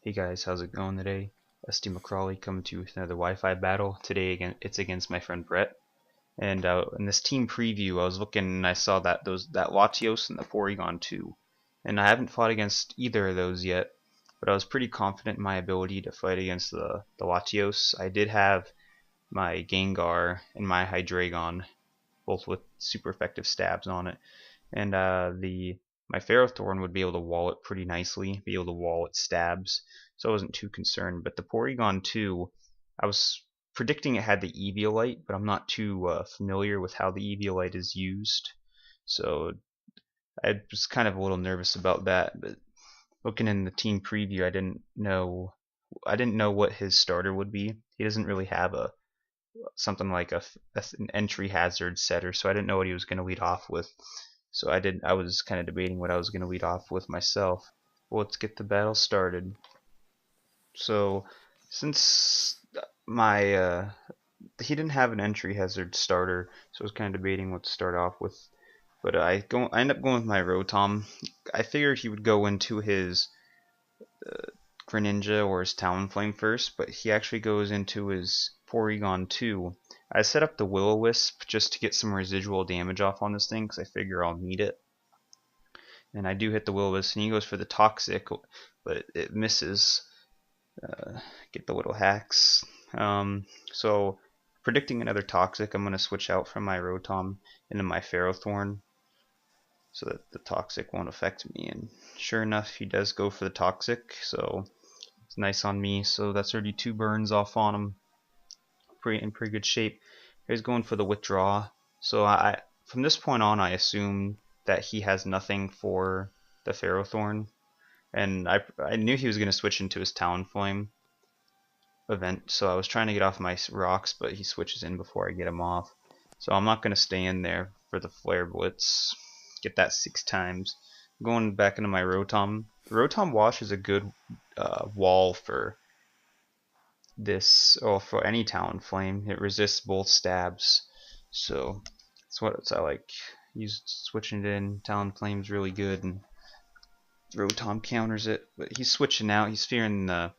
Hey guys, how's it going today? Estee McCrawly coming to you with another Wi-Fi battle. Today again, it's against my friend Brett. And in this team preview, I was looking and I saw that Latios and the Porygon 2. And I haven't fought against either of those yet, but I was pretty confident in my ability to fight against the Latios. I did have my Gengar and my Hydreigon, both with super effective stabs on it. And the my Ferrothorn would be able to wall it pretty nicely, be able to wall its stabs, so I wasn't too concerned. But the Porygon 2, I was predicting it had the Eviolite, but I'm not too familiar with how the Eviolite is used, so I was kind of a little nervous about that. But looking in the team preview, I didn't know what his starter would be. He doesn't really have a something like an entry hazard setter, so I didn't know what he was going to lead off with. So I was kind of debating what I was going to lead off with myself. Well, let's get the battle started. So since my he didn't have an entry hazard starter, so I was kind of debating what to start off with. But I end up going with my Rotom. I figured he would go into his Greninja or his Talonflame first, but he actually goes into his Porygon 2. I set up the Will-O-Wisp just to get some residual damage off on this thing because I figure I'll need it. And I do hit the Will-O-Wisp, and he goes for the Toxic, but it misses. Get the little hacks. So predicting another Toxic, I'm going to switch out from my Rotom into my Ferrothorn so that the Toxic won't affect me. And sure enough, he does go for the Toxic, so it's nice on me. So that's already 2 burns off on him. In pretty good shape. He's going for the Withdraw. So from this point on, I assume that he has nothing for the Ferrothorn. And I knew he was going to switch into his Talonflame event, so I was trying to get off my rocks, but he switches in before I get him off. So I'm not going to stay in there for the Flare Blitz. Get that 6 times. Going back into my Rotom. Rotom Wash is a good wall for this, or for any Talonflame. It resists both stabs, so that's what I like. Switching it in. Talonflame's really good, and Rotom counters it, but he's switching out. He's fearing the,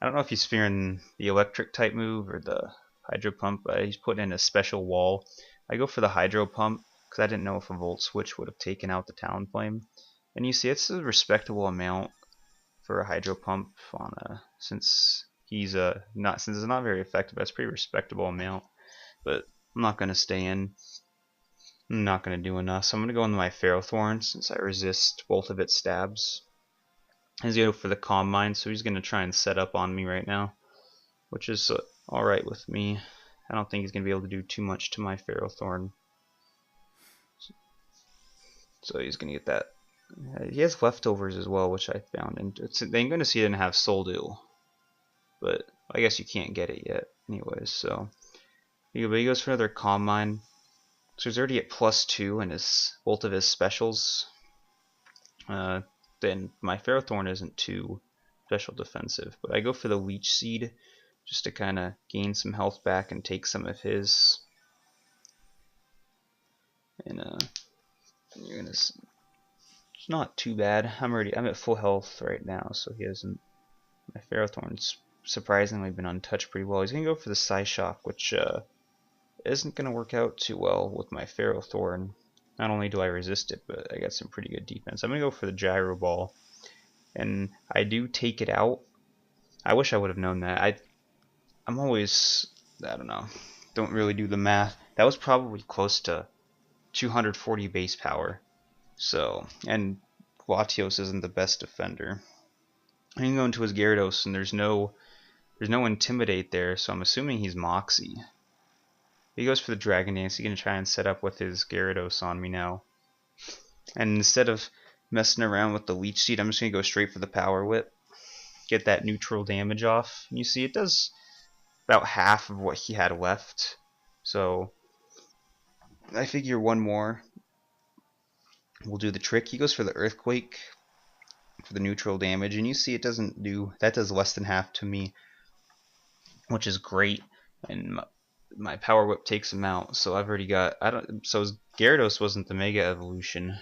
I don't know if he's fearing the electric type move or the Hydro Pump, but he's putting in a special wall. I go for the Hydro Pump because I didn't know if a Volt Switch would have taken out the Talonflame. And you see it's a respectable amount for a Hydro Pump on since he's since it's not very effective, that's a pretty respectable amount. But I'm not gonna stay in. I'm not gonna do enough, so I'm gonna go into my Ferrothorn since I resist both of its stabs. He's gonna go for the Calm Mind, so he's gonna try and set up on me right now, which is alright with me. I don't think he's gonna be able to do too much to my Ferrothorn. So he's gonna get that. He has leftovers as well, which I found, and they're gonna see it didn't have Soldew, but I guess you can't get it yet, anyways. So he goes for another Calm Mind. So he's already at +2 in both of his specials. Then my Ferrothorn isn't too special defensive, but I go for the Leech Seed just to kind of gain some health back and take some of his. And you're gonna. It's not too bad. I'm at full health right now, so he hasn't. My Ferrothorn's surprisingly been untouched pretty well. He's gonna go for the Psyshock, which isn't gonna work out too well with my Ferrothorn. Not only do I resist it, but I got some pretty good defense. I'm gonna go for the Gyro Ball, and I do take it out. I wish I would have known that. I'm always, I don't know, don't really do the math. That was probably close to 240 base power. So, and Latios isn't the best defender. I can go into his Gyarados, and there's no Intimidate there, so I'm assuming he's Moxie. He goes for the Dragon Dance. He's gonna try and set up with his Gyarados on me now. And instead of messing around with the Leech Seed, I'm just gonna go straight for the Power Whip. Get that neutral damage off. And you see it does about half of what he had left. So I figure one more will do the trick. He goes for the Earthquake for the neutral damage, and you see it doesn't do that. Does less than half to me, which is great. And my Power Whip takes him out, so I've already got. So Gyarados wasn't the Mega Evolution,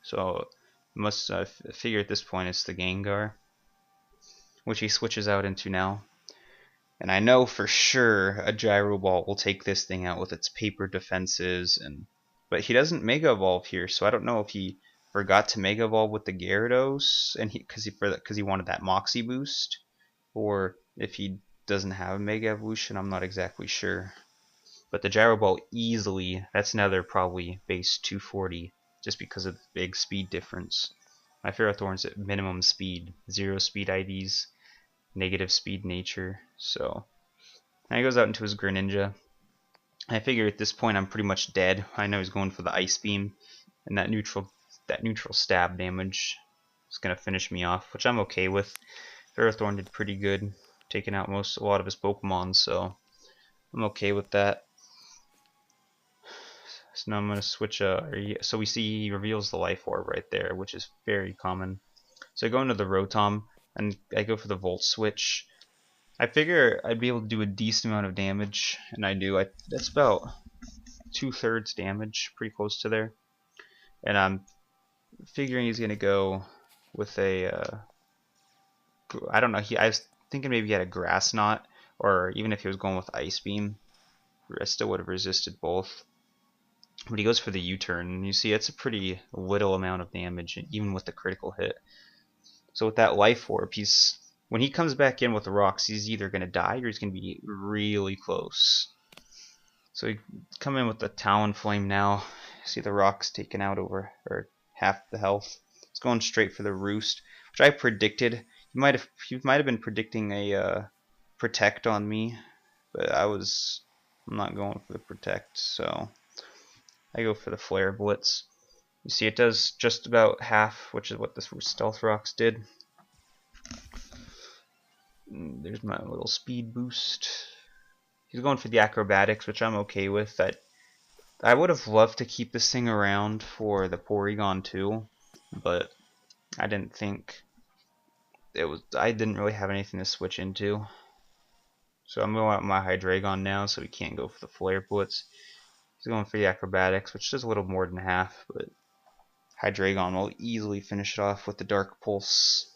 so I figure at this point it's the Gengar. which he switches out into now. And I know for sure a Gyro Ball will take this thing out with its paper defenses, but he doesn't Mega Evolve here, so I don't know if he forgot to Mega Evolve with the Gyarados, and because he wanted that Moxie boost, or if he doesn't have a Mega Evolution. I'm not exactly sure. But the Gyro Ball easily, that's another probably base 240, just because of the big speed difference. My Ferrothorn's at minimum speed, 0 speed IVs, negative speed nature. So now he goes out into his Greninja. I figure at this point I'm pretty much dead. I know he's going for the Ice Beam, and that neutral stab damage is gonna finish me off, which I'm okay with. Ferrothorn did pretty good, taking out a lot of his Pokemon, so I'm okay with that. So now I'm gonna switch. So we see he reveals the Life Orb right there, which is very common. So I go into the Rotom and I go for the Volt Switch. I figure I'd be able to do a decent amount of damage, and I do. That's about 2/3 damage, pretty close to there. And I'm figuring he's gonna go with a. I don't know. I was thinking maybe he had a Grass Knot, or even if he was going with Ice Beam, I still would have resisted both. But he goes for the U-turn, and you see it's a pretty little amount of damage, even with the critical hit. So with that Life Orb, when he comes back in with the rocks, he's either going to die or he's going to be really close. So he come in with the Talonflame now. See the rocks taken out over half the health. It's going straight for the Roost, which I predicted. He might have been predicting a Protect on me, but I'm not going for the Protect, so I go for the Flare Blitz. You see it does just about half, which is what this Stealth Rocks did. There's my little speed boost. He's going for the Acrobatics, which I'm okay with. I would have loved to keep this thing around for the Porygon 2, but I didn't think I didn't really have anything to switch into. So I'm going out my Hydreigon now, so he can't go for the Flare Blitz. He's going for the Acrobatics, which does a little more than half, but Hydreigon will easily finish it off with the Dark Pulse.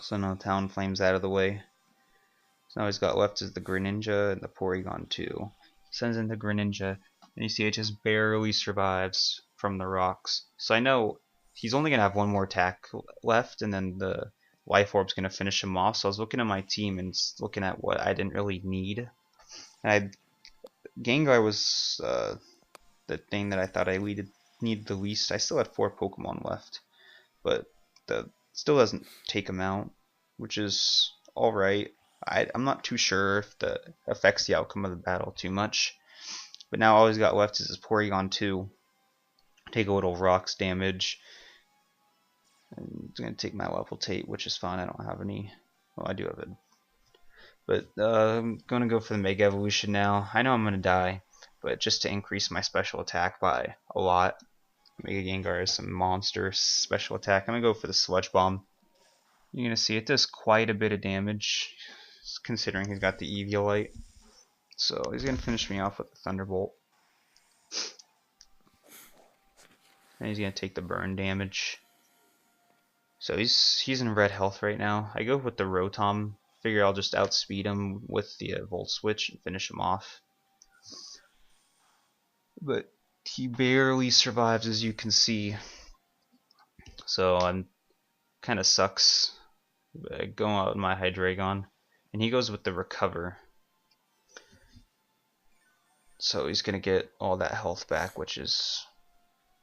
So now Talonflame's out of the way. So now he's got left is the Greninja and the Porygon 2. Sends in the Greninja, and you see it just barely survives from the rocks. So I know he's only going to have one more attack left, and then the Life Orb's going to finish him off. So I was looking at my team and looking at what I didn't really need. And Gengar was the thing that I thought I needed the least. I still had 4 Pokemon left, but still doesn't take him out, which is alright. I'm not too sure if that affects the outcome of the battle too much. But now all he's got left is his Porygon 2. Take a little rocks damage. And it's going to take my Levitate, which is fine. I don't have any. Well, I do have it. But I'm going to go for the Mega Evolution now. I know I'm going to die, but just to increase my special attack by a lot. Mega Gengar is some monster special attack. I'm going to go for the Sludge Bomb. You're going to see it does quite a bit of damage, considering he's got the Eviolite. So he's going to finish me off with the Thunderbolt. And he's going to take the burn damage. So he's in red health right now. I go with the Rotom. Figure I'll just outspeed him with the Volt Switch and finish him off. But he barely survives, as you can see. So I'm kind of sucks. I go out with my Hydreigon, and he goes with the Recover. So he's gonna get all that health back, which is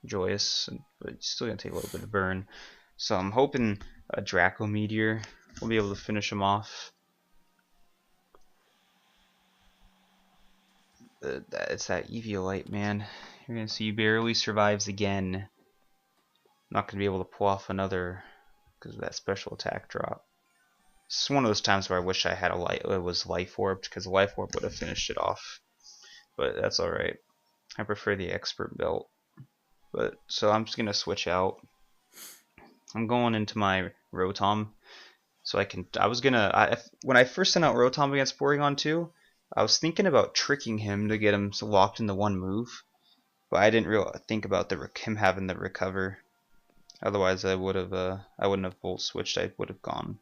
joyous, but he's still gonna take a little bit of burn. So I'm hoping a Draco Meteor will be able to finish him off. It's that Eviolite, man. You're gonna see he barely survives again. I'm not gonna be able to pull off another because of that special attack drop. It's one of those times where I wish I had it was Life Orb, because the Life Orb would have finished it off. But that's alright. I prefer the Expert Belt. But so I'm just gonna switch out. I'm going into my Rotom, so when I first sent out Rotom against Porygon 2, I was thinking about tricking him to get him locked into one move, but I didn't really think about him having the Recover. Otherwise, I wouldn't have Volt Switched. I would have gone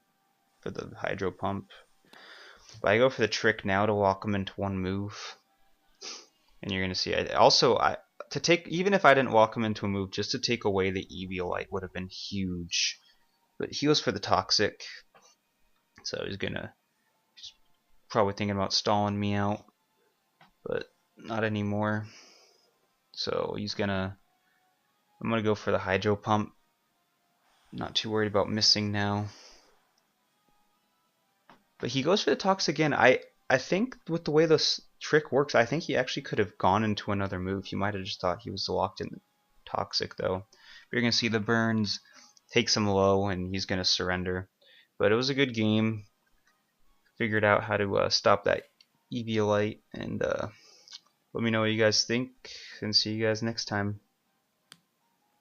for the hydro pump. But I go for the trick now to lock him into one move. And you're gonna see. To take, even if I didn't walk him into a move, just to take away the Eviolite would have been huge. But he goes for the toxic, so he's probably thinking about stalling me out, but not anymore. So I'm gonna go for the hydro pump. Not too worried about missing now. But he goes for the toxic again. I think with the way this trick works, I think he actually could have gone into another move. He might have just thought he was locked in the toxic though. But you're gonna see the burns takes him low, and he's gonna surrender. But it was a good game. Figured out how to stop that Eviolite, and let me know what you guys think, and see you guys next time.